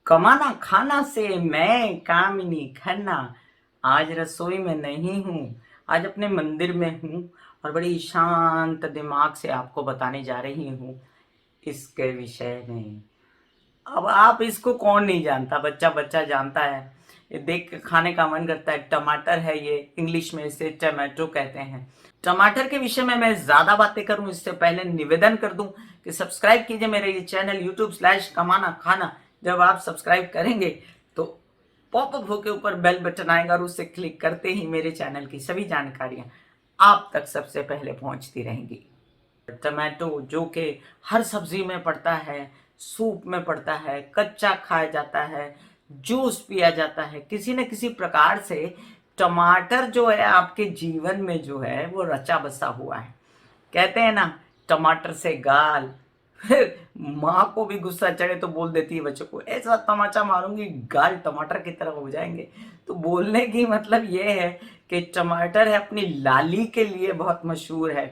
कमाना खाना से मैं कामिनी खन्ना। आज रसोई में नहीं हूँ, आज अपने मंदिर में हूँ और बड़ी शांत दिमाग से आपको बताने जा रही हूँ इसके विषय में। अब आप इसको कौन नहीं जानता, बच्चा बच्चा जानता है। ये देख के खाने का मन करता है। टमाटर है, ये इंग्लिश में इसे टमाटो कहते हैं। टमाटर के विषय में मैं ज्यादा बातें करूं इससे पहले निवेदन कर दूं कि सब्सक्राइब कीजिए मेरे ये चैनल YouTube/कमाना खाना। जब आप सब्सक्राइब करेंगे तो पॉपअप होके ऊपर बेल बटन आएगा और उससे क्लिक करते ही मेरे चैनल की सभी जानकारियां आप तक सबसे पहले पहुंचती रहेंगी। टमाटो जो कि हर सब्जी में पड़ता है, सूप में पड़ता है, कच्चा खाया जाता है, जूस पिया जाता है, किसी न किसी प्रकार से टमाटर जो है आपके जीवन में जो है वो रचा बसा हुआ है। कहते हैं ना, टमाटर से गाल। माँ को भी गुस्सा चढ़े तो बोल देती है बच्चों को, ऐसा तमाचा मारूंगी गाल टमाटर की तरह हो जाएंगे। तो बोलने की मतलब ये है कि टमाटर है अपनी लाली के लिए बहुत मशहूर है।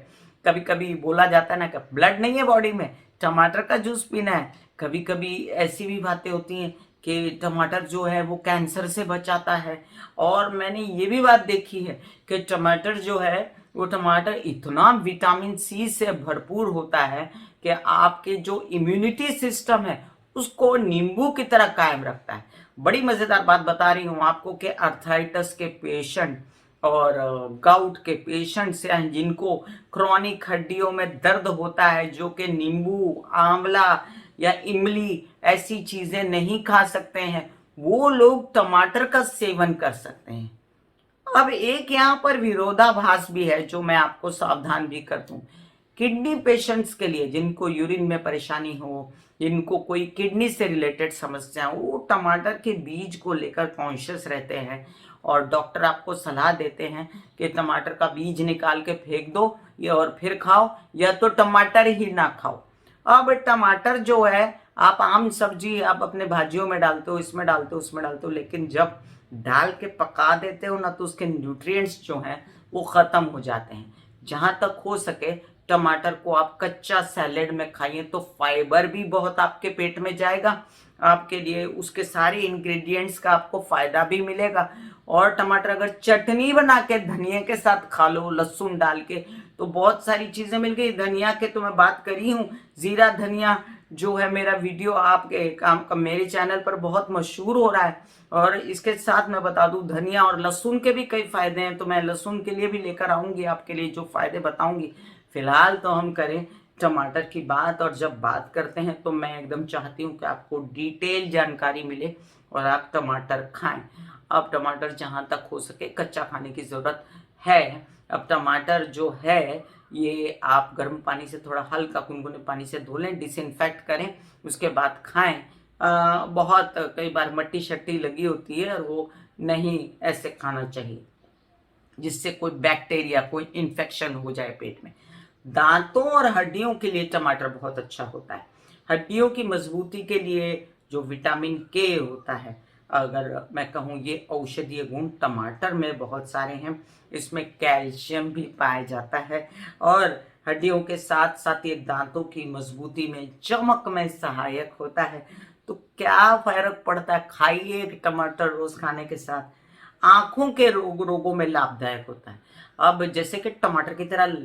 कभी कभी बोला जाता है ना कि ब्लड नहीं है बॉडी में, टमाटर का जूस पीना है। कभी कभी ऐसी भी बातें होती हैं कि टमाटर जो है वो कैंसर से बचाता है। और मैंने ये भी बात देखी है कि टमाटर जो है वो टमाटर इतना विटामिन सी से भरपूर होता है कि आपके जो इम्यूनिटी सिस्टम है उसको नींबू की तरह कायम रखता है। बड़ी मजेदार बात बता रही हूँ आपको कि अर्थराइटिस के पेशेंट और गाउट के पेशेंट्स हैं जिनको क्रॉनिक हड्डियों में दर्द होता है, जो कि नींबू, आंवला या इमली ऐसी चीजें नहीं खा सकते हैं, वो लोग टमाटर का सेवन कर सकते हैं। अब एक यहाँ पर विरोधाभास भी है जो मैं आपको सावधान भी कर दूं। किडनी पेशेंट्स के लिए, जिनको यूरिन में परेशानी हो, जिनको कोई किडनी से रिलेटेड समस्या हो, वो टमाटर के बीज को लेकर कॉन्शियस रहते हैं और डॉक्टर आपको सलाह देते हैं कि टमाटर का बीज निकाल के फेंक दो या और फिर खाओ, या तो टमाटर ही ना खाओ। अब टमाटर जो है आप आम सब्जी आप अपने भाजियों में डालते हो, इसमें डालते हो, उसमें डालते हो, लेकिन जब डाल के पका देते हो ना तो उसके न्यूट्रिएंट्स जो हैं वो खत्म हो जाते हैं। जहां तक हो सके टमाटर को आप कच्चा सैलेड में खाइए तो फाइबर भी बहुत आपके पेट में जाएगा, आपके लिए उसके सारे इंग्रेडिएंट्स का आपको फायदा भी मिलेगा। और टमाटर अगर चटनी बना के धनिया के साथ खा लो लहसुन डाल के तो बहुत सारी चीजें मिल गई। धनिया के तो मैं बात करी हूँ, जीरा धनिया जो है मेरा वीडियो आपके काम का मेरे चैनल पर बहुत मशहूर हो रहा है। और इसके साथ मैं बता दूं धनिया और लहसुन के भी कई फायदे हैं, तो मैं लहसुन के लिए भी लेकर आऊंगी आपके लिए जो फायदे बताऊंगी। फिलहाल तो हम करें टमाटर की बात, और जब बात करते हैं तो मैं एकदम चाहती हूँ कि आपको डिटेल जानकारी मिले और आप टमाटर खाएं। अब टमाटर जहां तक हो सके कच्चा खाने की जरूरत है। अब टमाटर जो है ये आप गर्म पानी से थोड़ा हल्का गुनगुने पानी से धो लें, डिसइंफेक्ट करें, उसके बाद खाएं। बहुत कई बार मट्टी शट्टी लगी होती है और वो नहीं ऐसे खाना चाहिए जिससे कोई बैक्टीरिया कोई इन्फेक्शन हो जाए पेट में। दांतों और हड्डियों के लिए टमाटर बहुत अच्छा होता है। हड्डियों की मजबूती के लिए जो विटामिन के होता है, अगर मैं कहूँ ये औषधीय गुण टमाटर में बहुत सारे हैं। इसमें कैल्शियम भी पाया जाता है और हड्डियों के साथ साथ ये दांतों की मजबूती में चमक में सहायक होता है। तो क्या फर्क पड़ता है, खाइए एक टमाटर रोज खाने के साथ। आंखों के रोगों में लाभदायक होता है। अब जैसे कि टमाटर की तरह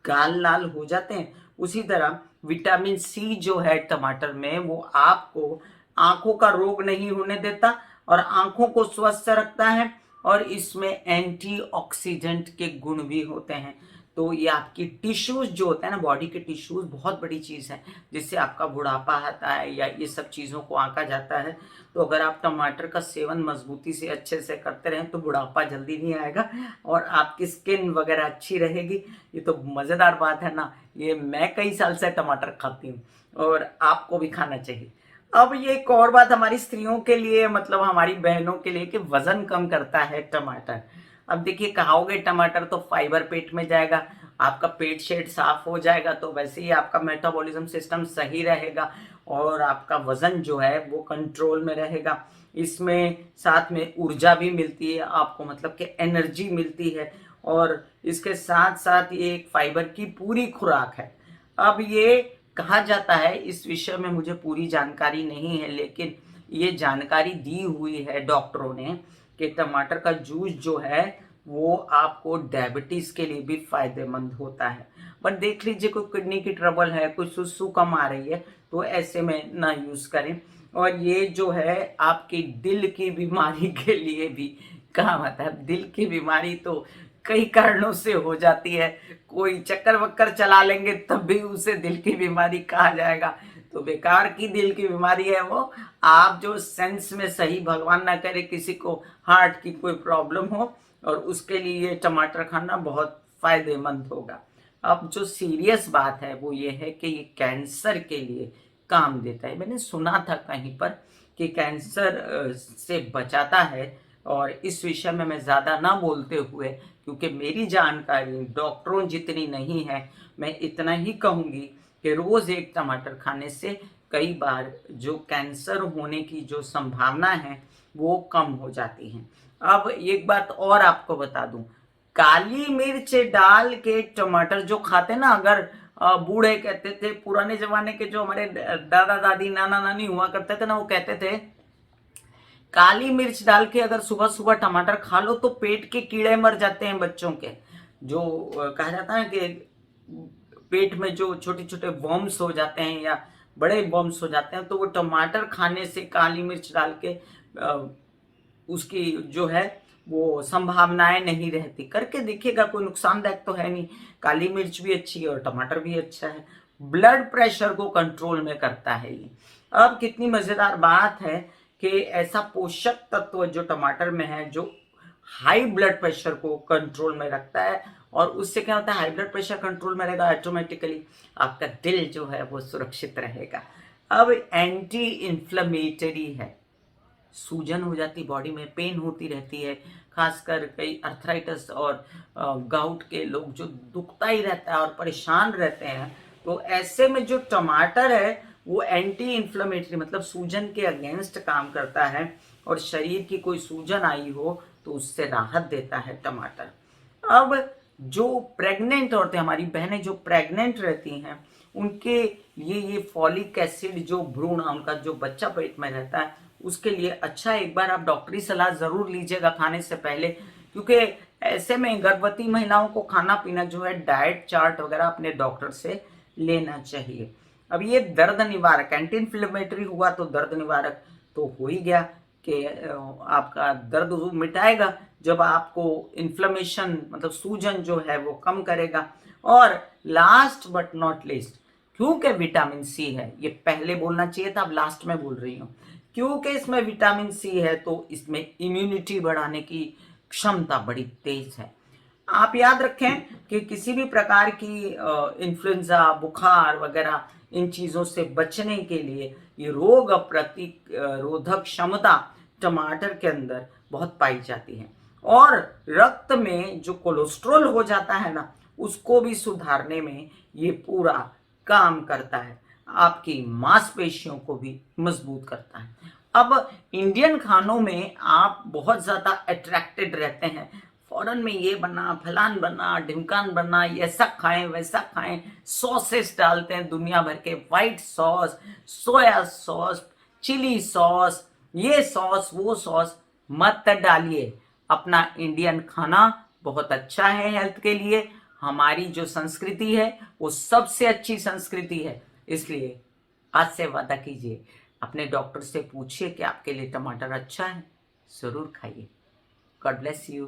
गाल लाल हो जाते हैं, उसी तरह विटामिन सी जो है टमाटर में वो आपको आंखों का रोग नहीं होने देता और आंखों को स्वस्थ रखता है। और इसमें एंटीऑक्सीडेंट के गुण भी होते हैं। तो ये आपकी टिश्यूज जो होते हैं ना, बॉडी के टिश्यूज बहुत बड़ी चीज है जिससे आपका बुढ़ापा आता है या ये सब चीजों को आंका जाता है। तो अगर आप टमाटर का सेवन मजबूती से अच्छे से करते रहें तो बुढ़ापा जल्दी नहीं आएगा और आपकी स्किन वगैरह अच्छी रहेगी। ये तो मजेदार बात है ना। ये मैं कई साल से टमाटर खाती हूँ और आपको भी खाना चाहिए। अब ये एक और बात हमारी स्त्रियों के लिए, मतलब हमारी बहनों के लिए, कि वजन कम करता है टमाटर। अब देखिए खाओगे टमाटर तो फाइबर पेट में जाएगा, आपका पेट शेट साफ हो जाएगा, तो वैसे ही आपका मेटाबॉलिज्म सिस्टम सही रहेगा और आपका वजन जो है वो कंट्रोल में रहेगा। इसमें साथ में ऊर्जा भी मिलती है आपको, मतलब कि एनर्जी मिलती है। और इसके साथ साथ ये एक फाइबर की पूरी खुराक है। अब ये कहा जाता है, इस विषय में मुझे पूरी जानकारी नहीं है, लेकिन ये जानकारी दी हुई है डॉक्टरों ने कि टमाटर का जूस जो है वो आपको डायबिटीज के लिए भी फायदेमंद होता है। बट देख लीजिए कोई किडनी की ट्रबल है, कोई सुसु कम आ रही है, तो ऐसे में ना यूज करें। और ये जो है आपकी दिल की बीमारी के लिए भी काम आता है। दिल की बीमारी तो कई कारणों से हो जाती है, कोई चक्कर वक्कर चला लेंगे तब भी उसे दिल की बीमारी कहा जाएगा, तो बेकार की दिल की बीमारी है वो। आप जो सेंस में सही, भगवान ना करे किसी को हार्ट की कोई प्रॉब्लम हो, और उसके लिए टमाटर खाना बहुत फायदेमंद होगा। अब जो सीरियस बात है वो ये है कि ये कैंसर के लिए काम देता है। मैंने सुना था कहीं पर कि कैंसर से बचाता है, और इस विषय में मैं ज़्यादा ना बोलते हुए, क्योंकि मेरी जानकारी डॉक्टरों जितनी नहीं है, मैं इतना ही कहूँगी कि रोज़ एक टमाटर खाने से कई बार जो कैंसर होने की जो संभावना है वो कम हो जाती है। अब एक बात और आपको बता दूं, काली मिर्च डाल के टमाटर जो खाते ना, अगर बूढ़े कहते थे, पुराने जमाने के जो हमारे दादा दादी नाना नानी हुआ करते थे ना, वो कहते थे काली मिर्च डाल के अगर सुबह सुबह टमाटर खा लो तो पेट के कीड़े मर जाते हैं बच्चों के। जो कहा जाता है कि पेट में जो छोटे छोटे वर्म्स हो जाते हैं या बड़े वर्म्स हो जाते हैं, तो वो टमाटर खाने से काली मिर्च डाल के उसकी जो है वो संभावनाएं नहीं रहती। करके देखिएगा, कोई नुकसानदायक तो है नहीं। काली मिर्च भी अच्छी है और टमाटर भी अच्छा है। ब्लड प्रेशर को कंट्रोल में करता है ये। अब कितनी मजेदार बात है कि ऐसा पोषक तत्व जो टमाटर में है जो हाई ब्लड प्रेशर को कंट्रोल में रखता है, और उससे क्या होता है, हाई ब्लड प्रेशर कंट्रोल में रहेगा, ऑटोमेटिकली आपका दिल जो है वो सुरक्षित रहेगा। अब एंटी इन्फ्लेमेटरी है, सूजन हो जाती, बॉडी में पेन होती रहती है, खासकर कई अर्थराइटिस और गाउट के लोग जो दुखता ही रहता है और परेशान रहते हैं, तो ऐसे में जो टमाटर है वो एंटी इन्फ्लेमेटरी मतलब सूजन के अगेंस्ट काम करता है, और शरीर की कोई सूजन आई हो तो उससे राहत देता है टमाटर। अब जो प्रेग्नेंट औरतें, हमारी बहनें जो प्रेग्नेंट रहती हैं, उनके लिए ये फॉलिक एसिड जो भ्रूण, उनका जो बच्चा पेट में रहता है, उसके लिए अच्छा। एक बार आप डॉक्टरी सलाह जरूर लीजिएगा खाने से पहले, क्योंकि ऐसे में गर्भवती महिलाओं को खाना पीना जो है, डाइट चार्ट वगैरह अपने डॉक्टर से लेना चाहिए। अब ये दर्द निवारक, एंटी इन्फ्लेमेटरी हुआ तो दर्द निवारक तो हो ही गया कि आपका दर्द मिटाएगा जब आपको इन्फ्लेमेशन मतलब सूजन जो है वो कम करेगा। और लास्ट बट नॉट लीस्ट, क्योंकि विटामिन सी है, ये पहले बोलना चाहिए था, अब लास्ट में बोल रही हूँ, क्योंकि इसमें विटामिन सी है तो इसमें इम्यूनिटी बढ़ाने की क्षमता बड़ी तेज है। आप याद रखें कि किसी भी प्रकार की इन्फ्लुएंजा, बुखार वगैरह, इन चीजों से बचने के लिए ये रोग प्रतिरोधक क्षमता टमाटर के अंदर बहुत पाई जाती है। और रक्त में जो कोलेस्ट्रॉल हो जाता है ना, उसको भी सुधारने में ये पूरा काम करता है, आपकी मांसपेशियों को भी मजबूत करता है। अब इंडियन खानों में आप बहुत ज्यादा अट्रैक्टेड रहते हैं, फॉरेन में ये बना, फलान बना, ढिमकान बना, ये ऐसा खाएं वैसा खाएं, सॉसेस डालते हैं दुनिया भर के, white sauce, soya sauce, chilli sauce, ये सॉस वो सॉस मत डालिए। अपना इंडियन खाना बहुत अच्छा है हेल्थ के लिए। हमारी जो संस्कृति है वो सबसे अच्छी संस्कृति है, इसलिए आज से वादा कीजिए, अपने डॉक्टर से पूछिए कि आपके लिए टमाटर अच्छा है, जरूर खाइए। God bless you.